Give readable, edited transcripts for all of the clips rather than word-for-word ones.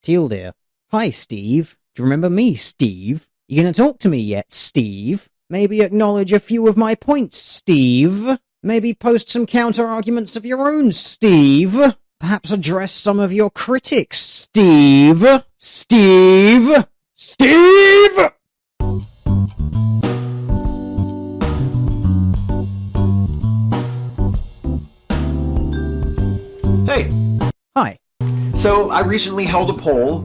Teal dear. Hi, Steve. Do you remember me, Steve? You gonna talk to me yet, Steve? Maybe acknowledge a few of my points, Steve? Maybe post some counter-arguments of your own, Steve? Perhaps address some of your critics, Steve? Steve? Steve? Hey. Hi. So, I recently held a poll.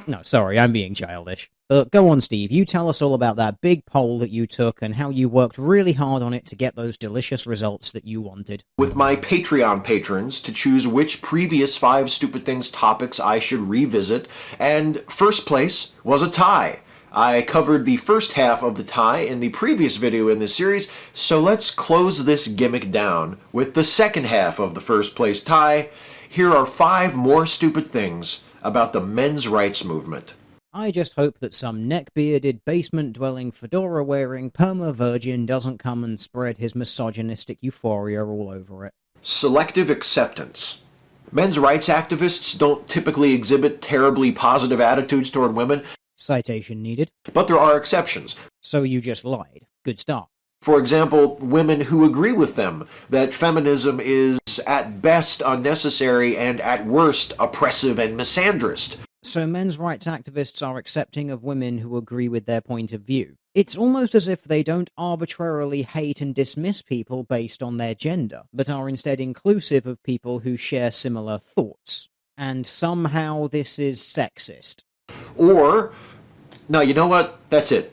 No, sorry, I'm being childish. But go on, Steve, you tell us all about that big poll that you took and how you worked really hard on it to get those delicious results that you wanted. With my Patreon patrons to choose which previous 5 Stupid Things topics I should revisit, and first place was a tie. I covered the first half of the tie in the previous video in this series, so let's close this gimmick down with the second half of the first place tie. Here are 5 more stupid things about the men's rights movement. I just hope that some neck-bearded, basement-dwelling, fedora-wearing perma-virgin doesn't come and spread his misogynistic euphoria all over it. Selective acceptance. Men's rights activists don't typically exhibit terribly positive attitudes toward women. Citation needed. But there are exceptions. So you just lied. Good start. For example, women who agree with them that feminism is at best unnecessary and at worst oppressive and misandrist. So men's rights activists are accepting of women who agree with their point of view. It's almost as if they don't arbitrarily hate and dismiss people based on their gender, but are instead inclusive of people who share similar thoughts. And somehow this is sexist. Or, no, you know what? That's it.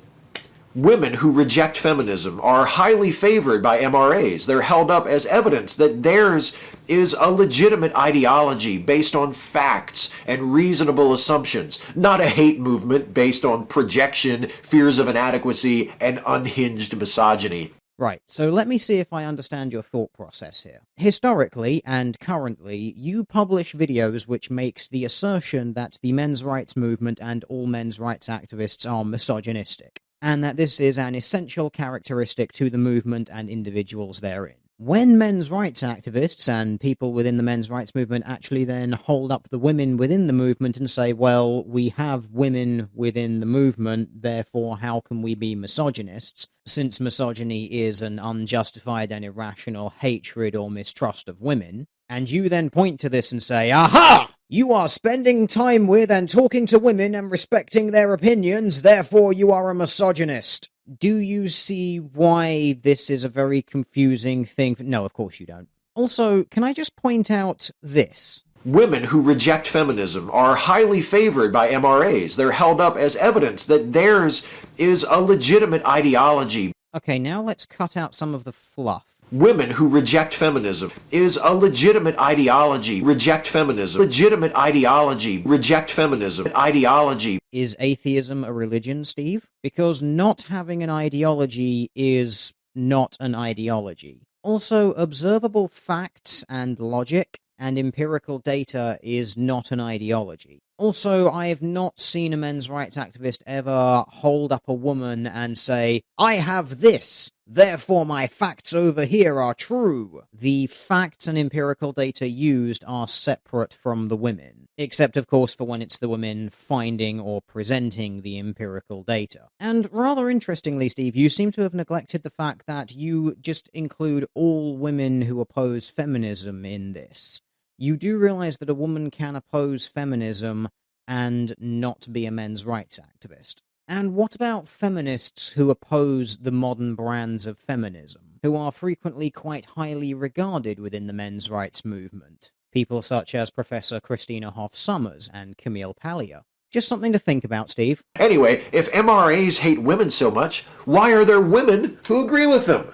Women who reject feminism are highly favored by MRAs. They're held up as evidence that theirs is a legitimate ideology based on facts and reasonable assumptions, not a hate movement based on projection, fears of inadequacy, and unhinged misogyny. Right, so let me see if I understand your thought process here. Historically, and currently, you publish videos which makes the assertion that the men's rights movement and all men's rights activists are misogynistic, and that this is an essential characteristic to the movement and individuals therein. When men's rights activists and people within the men's rights movement actually then hold up the women within the movement and say, well, we have women within the movement, therefore how can we be misogynists, since misogyny is an unjustified and irrational hatred or mistrust of women, and you then point to this and say, aha! You are spending time with and talking to women and respecting their opinions, therefore you are a misogynist. Do you see why this is a very confusing thing? No, of course you don't. Also, can I just point out this? Women who reject feminism are highly favored by MRAs. They're held up as evidence that theirs is a legitimate ideology. Okay, now let's cut out some of the fluff. Women who reject feminism is a legitimate ideology. Reject feminism. Legitimate ideology. Reject feminism. Ideology. Is atheism a religion, Steve? Because not having an ideology is not an ideology. Also, observable facts and logic and empirical data is not an ideology. Also, I have not seen a men's rights activist ever hold up a woman and say, I have this, therefore my facts over here are true. The facts and empirical data used are separate from the women, except of course for when it's the women finding or presenting the empirical data. And rather interestingly, Steve, you seem to have neglected the fact that you just include all women who oppose feminism in this. You do realize that a woman can oppose feminism and not be a men's rights activist. And what about feminists who oppose the modern brands of feminism, who are frequently quite highly regarded within the men's rights movement? People such as Professor Christina Hoff Sommers and Camille Paglia. Just something to think about, Steve. Anyway, if MRAs hate women so much, why are there women who agree with them?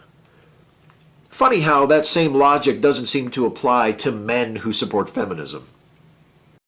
Funny how that same logic doesn't seem to apply to men who support feminism.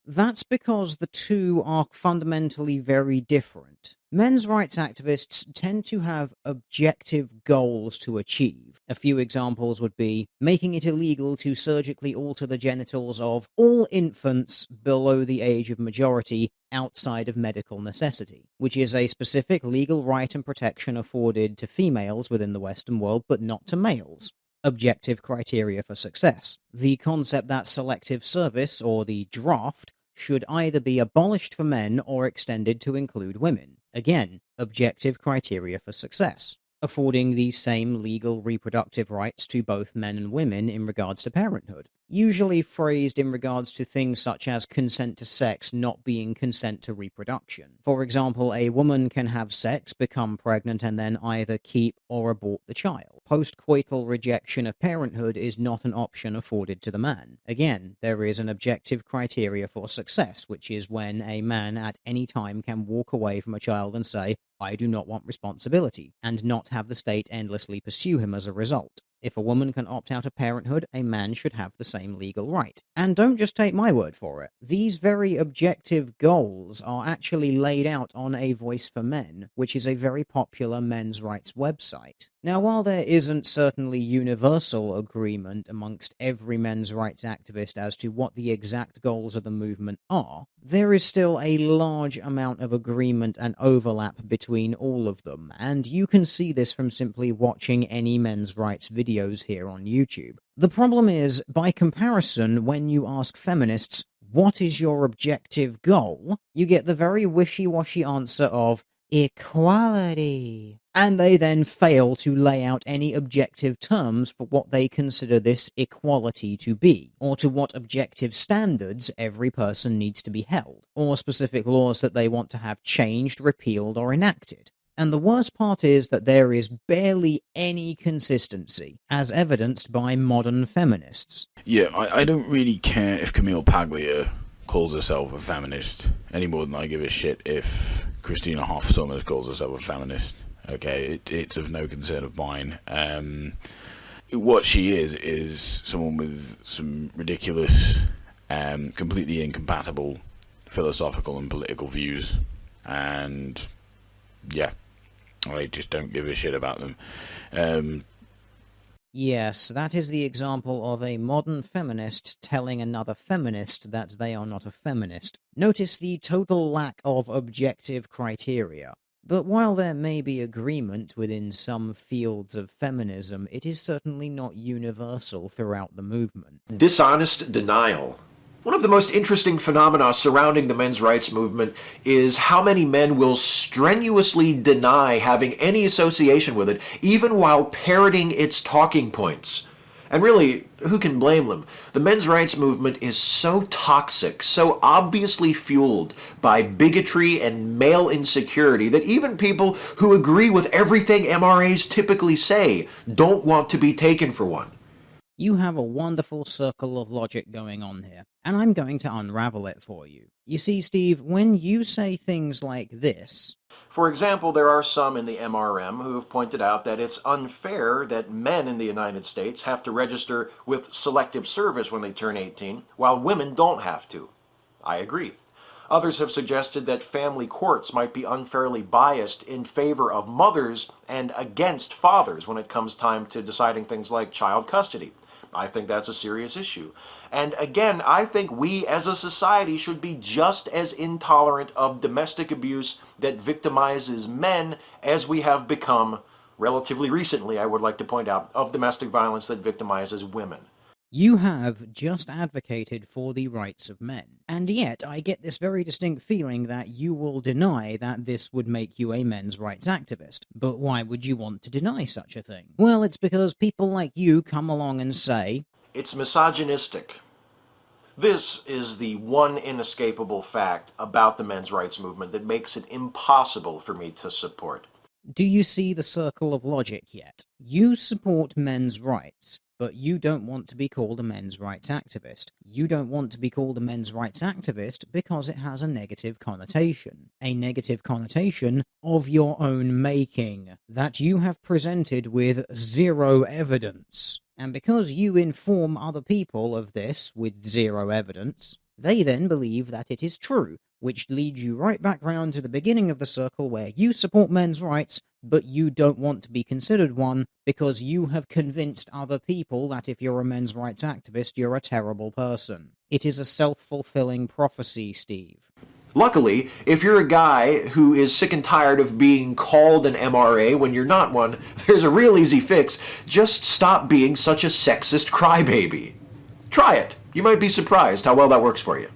That's because the two are fundamentally very different. Men's rights activists tend to have objective goals to achieve. A few examples would be making it illegal to surgically alter the genitals of all infants below the age of majority outside of medical necessity, which is a specific legal right and protection afforded to females within the Western world, but not to males. Objective criteria for success. The concept that selective service, or the draft, should either be abolished for men or extended to include women. Again, objective criteria for success, affording the same legal reproductive rights to both men and women in regards to parenthood, usually phrased in regards to things such as consent to sex not being consent to reproduction. For example, a woman can have sex, become pregnant, and then either keep or abort the child. Postcoital rejection of parenthood is not an option afforded to the man. Again, there is an objective criteria for success, which is when a man at any time can walk away from a child and say, I do not want responsibility, and not have the state endlessly pursue him as a result. If a woman can opt out of parenthood, a man should have the same legal right. And don't just take my word for it. These very objective goals are actually laid out on A Voice for Men, which is a very popular men's rights website. Now, while there isn't certainly universal agreement amongst every men's rights activist as to what the exact goals of the movement are, there is still a large amount of agreement and overlap between all of them, and you can see this from simply watching any men's rights videos here on YouTube. The problem is, by comparison, when you ask feminists, what is your objective goal, you get the very wishy-washy answer of equality. And they then fail to lay out any objective terms for what they consider this equality to be, or to what objective standards every person needs to be held, or specific laws that they want to have changed, repealed, or enacted. And the worst part is that there is barely any consistency, as evidenced by modern feminists. Yeah, I don't really care if Camille Paglia calls herself a feminist any more than I give a shit if Christina Hoff Sommers calls herself a feminist. Okay, it's of no concern of mine. What she is someone with some ridiculous, completely incompatible philosophical and political views, and yeah, I just don't give a shit about them. Yes, that is the example of a modern feminist telling another feminist that they are not a feminist. Notice the total lack of objective criteria. But while there may be agreement within some fields of feminism, it is certainly not universal throughout the movement. Dishonest denial. One of the most interesting phenomena surrounding the men's rights movement is how many men will strenuously deny having any association with it, even while parroting its talking points. And really, who can blame them? The men's rights movement is so toxic, so obviously fueled by bigotry and male insecurity that even people who agree with everything MRAs typically say don't want to be taken for one. You have a wonderful circle of logic going on here, and I'm going to unravel it for you. You see, Steve, when you say things like this... For example, there are some in the MRM who have pointed out that it's unfair that men in the United States have to register with Selective Service when they turn 18, while women don't have to. I agree. Others have suggested that family courts might be unfairly biased in favor of mothers and against fathers when it comes time to deciding things like child custody. I think that's a serious issue. And again, I think we as a society should be just as intolerant of domestic abuse that victimizes men as we have become, relatively recently, I would like to point out, of domestic violence that victimizes women. You have just advocated for the rights of men, and yet I get this very distinct feeling that you will deny that this would make you a men's rights activist. But why would you want to deny such a thing? Well, it's because people like you come along and say, it's misogynistic. This is the one inescapable fact about the men's rights movement that makes it impossible for me to support. Do you see the circle of logic yet? You support men's rights, but you don't want to be called a men's rights activist. You don't want to be called a men's rights activist because it has a negative connotation. A negative connotation of your own making, that you have presented with zero evidence. And because you inform other people of this with zero evidence, they then believe that it is true, which leads you right back round to the beginning of the circle where you support men's rights, but you don't want to be considered one because you have convinced other people that if you're a men's rights activist, you're a terrible person. It is a self-fulfilling prophecy, Steve. Luckily, if you're a guy who is sick and tired of being called an MRA when you're not one, there's a real easy fix. Just stop being such a sexist crybaby. Try it. You might be surprised how well that works for you.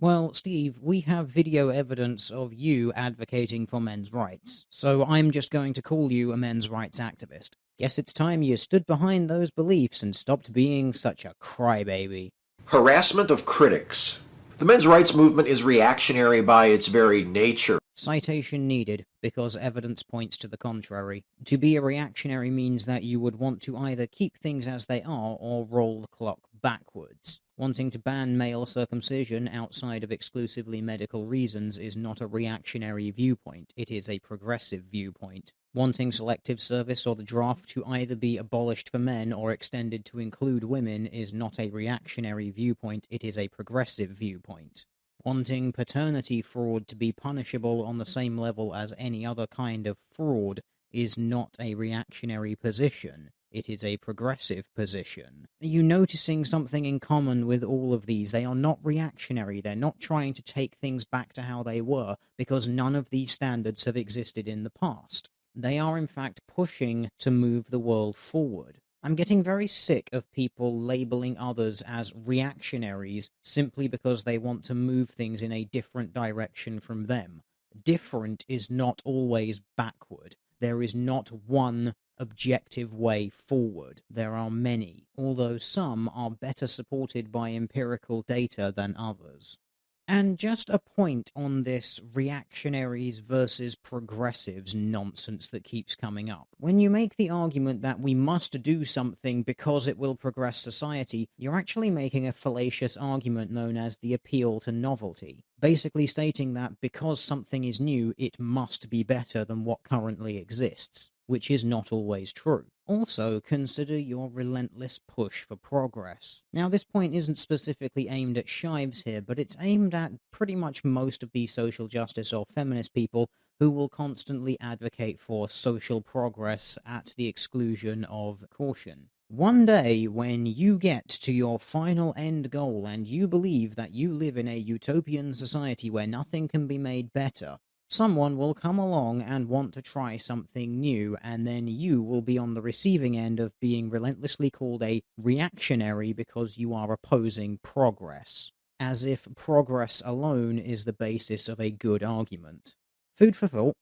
Well, Steve, we have video evidence of you advocating for men's rights, so I'm just going to call you a men's rights activist. Guess it's time you stood behind those beliefs and stopped being such a crybaby. Harassment of critics. The men's rights movement is reactionary by its very nature. Citation needed, because evidence points to the contrary. To be a reactionary means that you would want to either keep things as they are or roll the clock backwards. Wanting to ban male circumcision outside of exclusively medical reasons is not a reactionary viewpoint, it is a progressive viewpoint. Wanting selective service or the draft to either be abolished for men or extended to include women is not a reactionary viewpoint, it is a progressive viewpoint. Wanting paternity fraud to be punishable on the same level as any other kind of fraud is not a reactionary position. It is a progressive position. Are you noticing something in common with all of these? They are not reactionary. They're not trying to take things back to how they were, because none of these standards have existed in the past. They are, in fact, pushing to move the world forward. I'm getting very sick of people labeling others as reactionaries simply because they want to move things in a different direction from them. Different is not always backward. There is not one objective way forward. There are many, although some are better supported by empirical data than others. And just a point on this reactionaries versus progressives nonsense that keeps coming up. When you make the argument that we must do something because it will progress society, you're actually making a fallacious argument known as the appeal to novelty, basically stating that because something is new, it must be better than what currently exists, which is not always true. Also, consider your relentless push for progress. Now, this point isn't specifically aimed at Shives here, but it's aimed at pretty much most of these social justice or feminist people who will constantly advocate for social progress at the exclusion of caution. One day, when you get to your final end goal and you believe that you live in a utopian society where nothing can be made better, someone will come along and want to try something new, and then you will be on the receiving end of being relentlessly called a reactionary because you are opposing progress, as if progress alone is the basis of a good argument. Food for thought.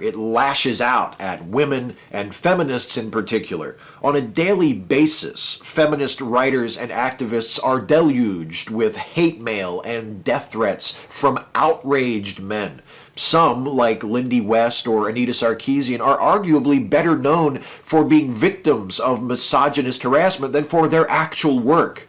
It lashes out at women and feminists in particular. On a daily basis, feminist writers and activists are deluged with hate mail and death threats from outraged men. Some, like Lindy West or Anita Sarkeesian, are arguably better known for being victims of misogynist harassment than for their actual work.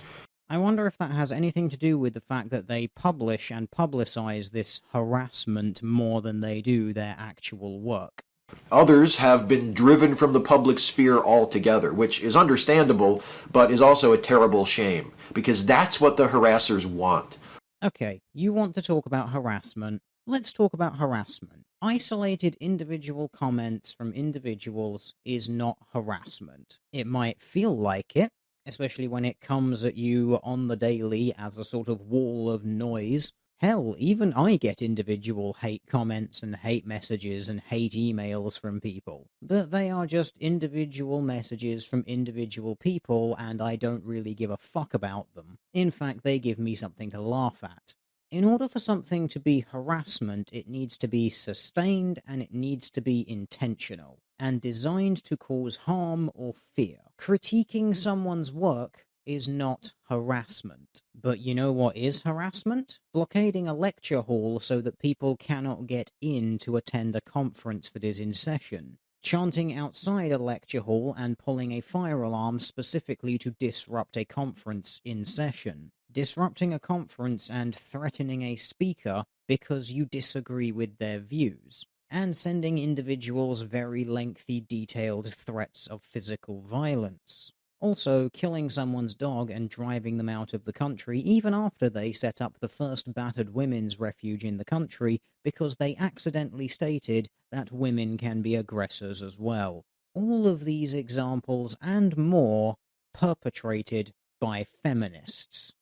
I wonder if that has anything to do with the fact that they publish and publicize this harassment more than they do their actual work. Others have been driven from the public sphere altogether, which is understandable, but is also a terrible shame, because that's what the harassers want. Okay, you want to talk about harassment. Let's talk about harassment. Isolated individual comments from individuals is not harassment. It might feel like it, especially when it comes at you on the daily as a sort of wall of noise. Hell, even I get individual hate comments and hate messages and hate emails from people. But they are just individual messages from individual people, and I don't really give a fuck about them. In fact, they give me something to laugh at. In order for something to be harassment, it needs to be sustained and it needs to be intentional and designed to cause harm or fear. Critiquing someone's work is not harassment. But you know what is harassment? Blockading a lecture hall so that people cannot get in to attend a conference that is in session. Chanting outside a lecture hall and pulling a fire alarm specifically to disrupt a conference in session. Disrupting a conference and threatening a speaker because you disagree with their views. And sending individuals very lengthy, detailed threats of physical violence. Also, killing someone's dog and driving them out of the country even after they set up the first battered women's refuge in the country because they accidentally stated that women can be aggressors as well. All of these examples and more perpetrated by feminists.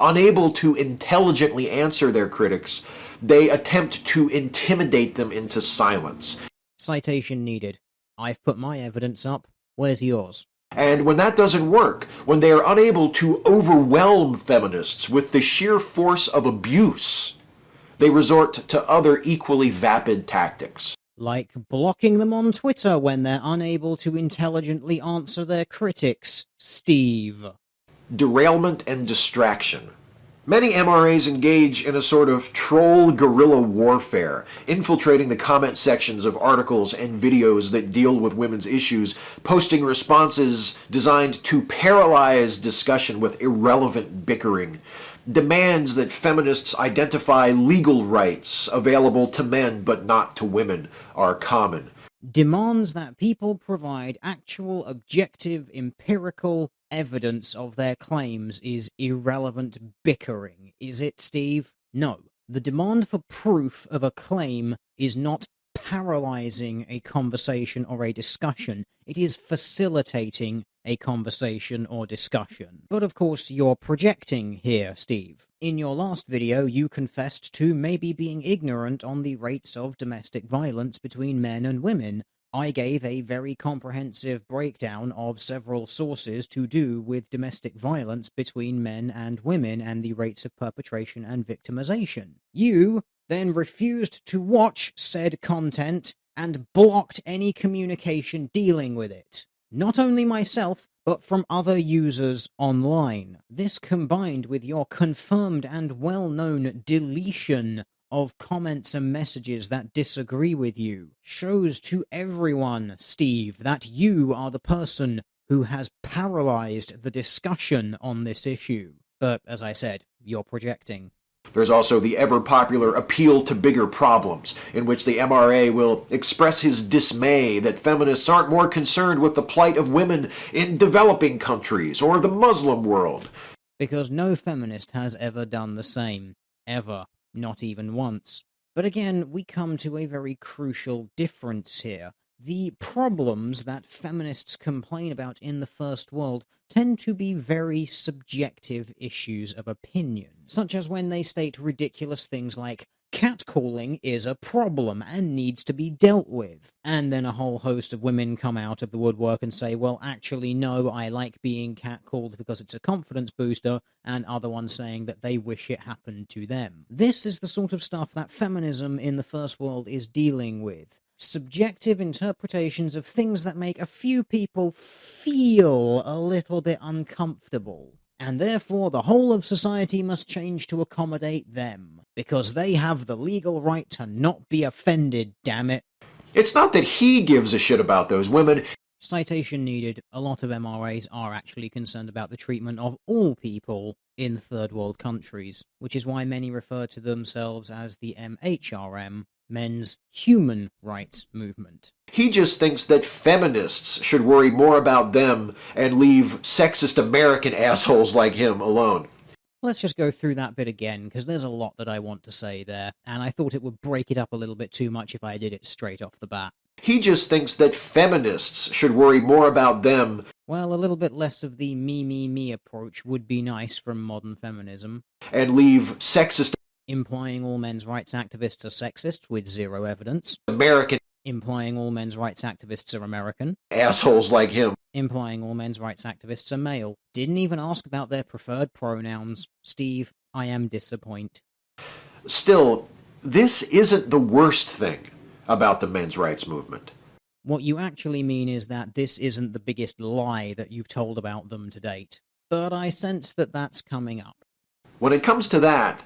Unable to intelligently answer their critics, they attempt to intimidate them into silence. Citation needed. I've put my evidence up. Where's yours? And when that doesn't work, when they are unable to overwhelm feminists with the sheer force of abuse, they resort to other equally vapid tactics. Like blocking them on Twitter when they're unable to intelligently answer their critics, Steve. Derailment and distraction. Many MRAs engage in a sort of troll guerrilla warfare, infiltrating the comment sections of articles and videos that deal with women's issues, posting responses designed to paralyze discussion with irrelevant bickering. Demands that feminists identify legal rights available to men but not to women are common. Demands that people provide actual, objective, empirical evidence of their claims is irrelevant bickering, is it, Steve? No. The demand for proof of a claim is not paralyzing a conversation or a discussion. It is facilitating a conversation or discussion. But of course, you're projecting here, Steve. In your last video, you confessed to maybe being ignorant on the rates of domestic violence between men and women. I gave a very comprehensive breakdown of several sources to do with domestic violence between men and women and the rates of perpetration and victimization. You then refused to watch said content and blocked any communication dealing with it. Not only myself, but from other users online. This combined with your confirmed and well-known deletion of comments and messages that disagree with you shows to everyone, Steve, that you are the person who has paralyzed the discussion on this issue. But, as I said, you're projecting. There's also the ever-popular appeal to bigger problems, in which the MRA will express his dismay that feminists aren't more concerned with the plight of women in developing countries or the Muslim world. Because no feminist has ever done the same. Ever. Not even once. But again, we come to a very crucial difference here. The problems that feminists complain about in the first world tend to be very subjective issues of opinion, such as when they state ridiculous things like, catcalling is a problem and needs to be dealt with. And then a whole host of women come out of the woodwork and say, well, actually, no, I like being catcalled because it's a confidence booster, and other ones saying that they wish it happened to them. This is the sort of stuff that feminism in the first world is dealing with. Subjective interpretations of things that make a few people feel a little bit uncomfortable. And therefore the whole of society must change to accommodate them, because they have the legal right to not be offended, damn it. It's not that he gives a shit about those women. Citation needed. A lot of MRAs are actually concerned about the treatment of all people in third world countries, which is why many refer to themselves as the MHRM, Men's Human Rights Movement. He just thinks that feminists should worry more about them and leave sexist American assholes like him alone. Let's just go through that bit again, because there's a lot that I want to say there, and I thought it would break it up a little bit too much if I did it straight off the bat. He just thinks that feminists should worry more about them. Well, a little bit less of the me approach would be nice from modern feminism. And leave sexist implying all men's rights activists are sexist with zero evidence. American implying all men's rights activists are American. Assholes like him. Implying all men's rights activists are male. Didn't even ask about their preferred pronouns. Steve, I am disappointed. Still, this isn't the worst thing about the men's rights movement. What you actually mean is that this isn't the biggest lie that you've told about them to date. But I sense that that's coming up. When it comes to that,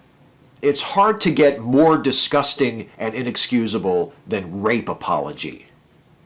it's hard to get more disgusting and inexcusable than rape apology.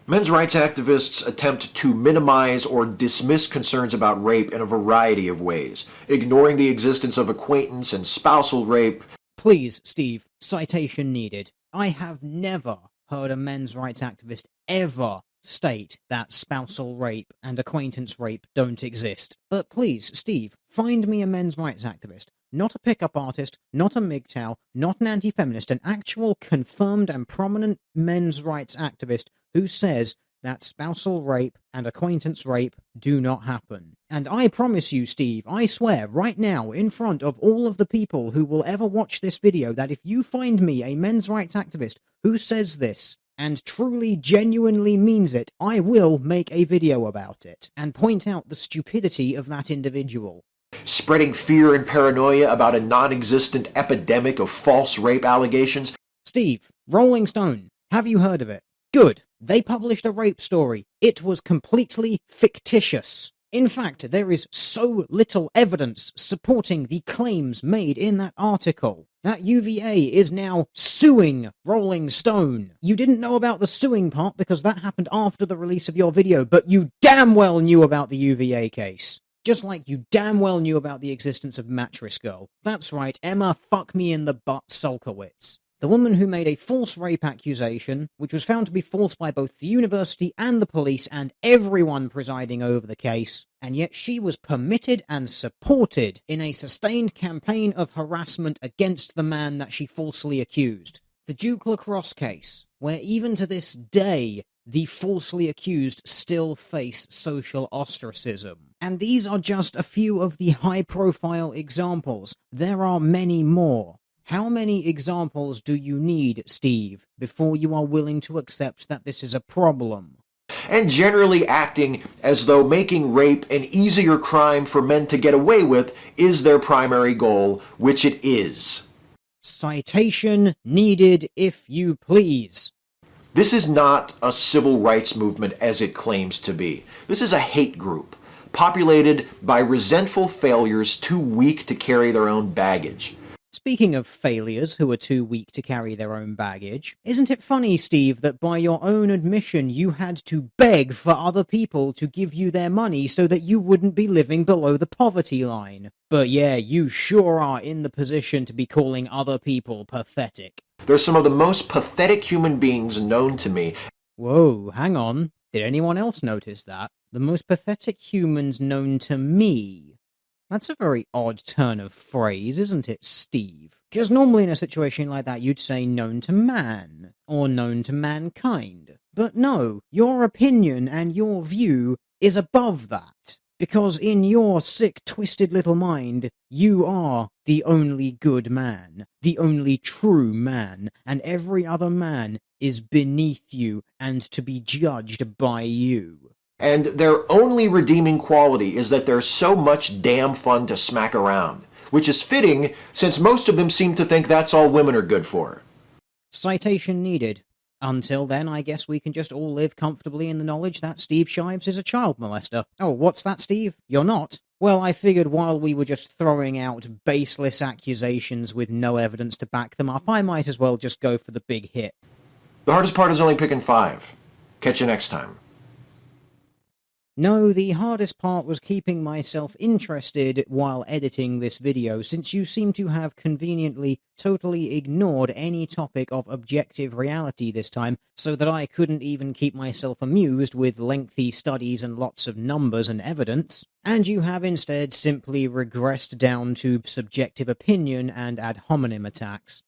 Men's rights activists attempt to minimize or dismiss concerns about rape in a variety of ways, ignoring the existence of acquaintance and spousal rape. Please, Steve, citation needed. I have never heard a men's rights activist ever state that spousal rape and acquaintance rape don't exist. But please, Steve, find me a men's rights activist. Not a pickup artist, not a MGTOW, not an anti-feminist, an actual confirmed and prominent men's rights activist who says that spousal rape and acquaintance rape do not happen. And I promise you, Steve, I swear right now in front of all of the people who will ever watch this video that if you find me a men's rights activist who says this, and truly genuinely means it, I will make a video about it and point out the stupidity of that individual. Spreading fear and paranoia about a non-existent epidemic of false rape allegations. Steve, Rolling Stone, have you heard of it? Good. They published a rape story. It was completely fictitious. In fact, there is so little evidence supporting the claims made in that article that UVA is now suing Rolling Stone. You didn't know about the suing part because that happened after the release of your video, but you damn well knew about the UVA case. Just like you damn well knew about the existence of Mattress Girl. That's right, Emma fuck me in the butt Sulkowitz. The woman who made a false rape accusation, which was found to be false by both the university and the police and everyone presiding over the case, and yet she was permitted and supported in a sustained campaign of harassment against the man that she falsely accused. The Duke Lacrosse case, where even to this day, the falsely accused still face social ostracism. And these are just a few of the high-profile examples. There are many more. How many examples do you need, Steve, before you are willing to accept that this is a problem? And generally acting as though making rape an easier crime for men to get away with is their primary goal, which it is. Citation needed, if you please. This is not a civil rights movement as it claims to be. This is a hate group, populated by resentful failures too weak to carry their own baggage. Speaking of failures who are too weak to carry their own baggage, isn't it funny, Steve, that by your own admission you had to beg for other people to give you their money so that you wouldn't be living below the poverty line? But yeah, you sure are in the position to be calling other people pathetic. They're some of the most pathetic human beings known to me. Whoa, hang on. Did anyone else notice that? The most pathetic humans known to me. That's a very odd turn of phrase, isn't it, Steve? Because normally in a situation like that you'd say known to man, or known to mankind. But no, your opinion and your view is above that. Because in your sick, twisted little mind, you are the only good man, the only true man, and every other man is beneath you and to be judged by you. And their only redeeming quality is that they're so much damn fun to smack around, which is fitting since most of them seem to think that's all women are good for. Citation needed. Until then, I guess we can just all live comfortably in the knowledge that Steve Shives is a child molester. Oh, what's that, Steve? You're not? Well, I figured while we were just throwing out baseless accusations with no evidence to back them up, I might as well just go for the big hit. The hardest part is only picking 5. Catch you next time. No, the hardest part was keeping myself interested while editing this video, since you seem to have conveniently totally ignored any topic of objective reality this time, so that I couldn't even keep myself amused with lengthy studies and lots of numbers and evidence, and you have instead simply regressed down to subjective opinion and ad hominem attacks.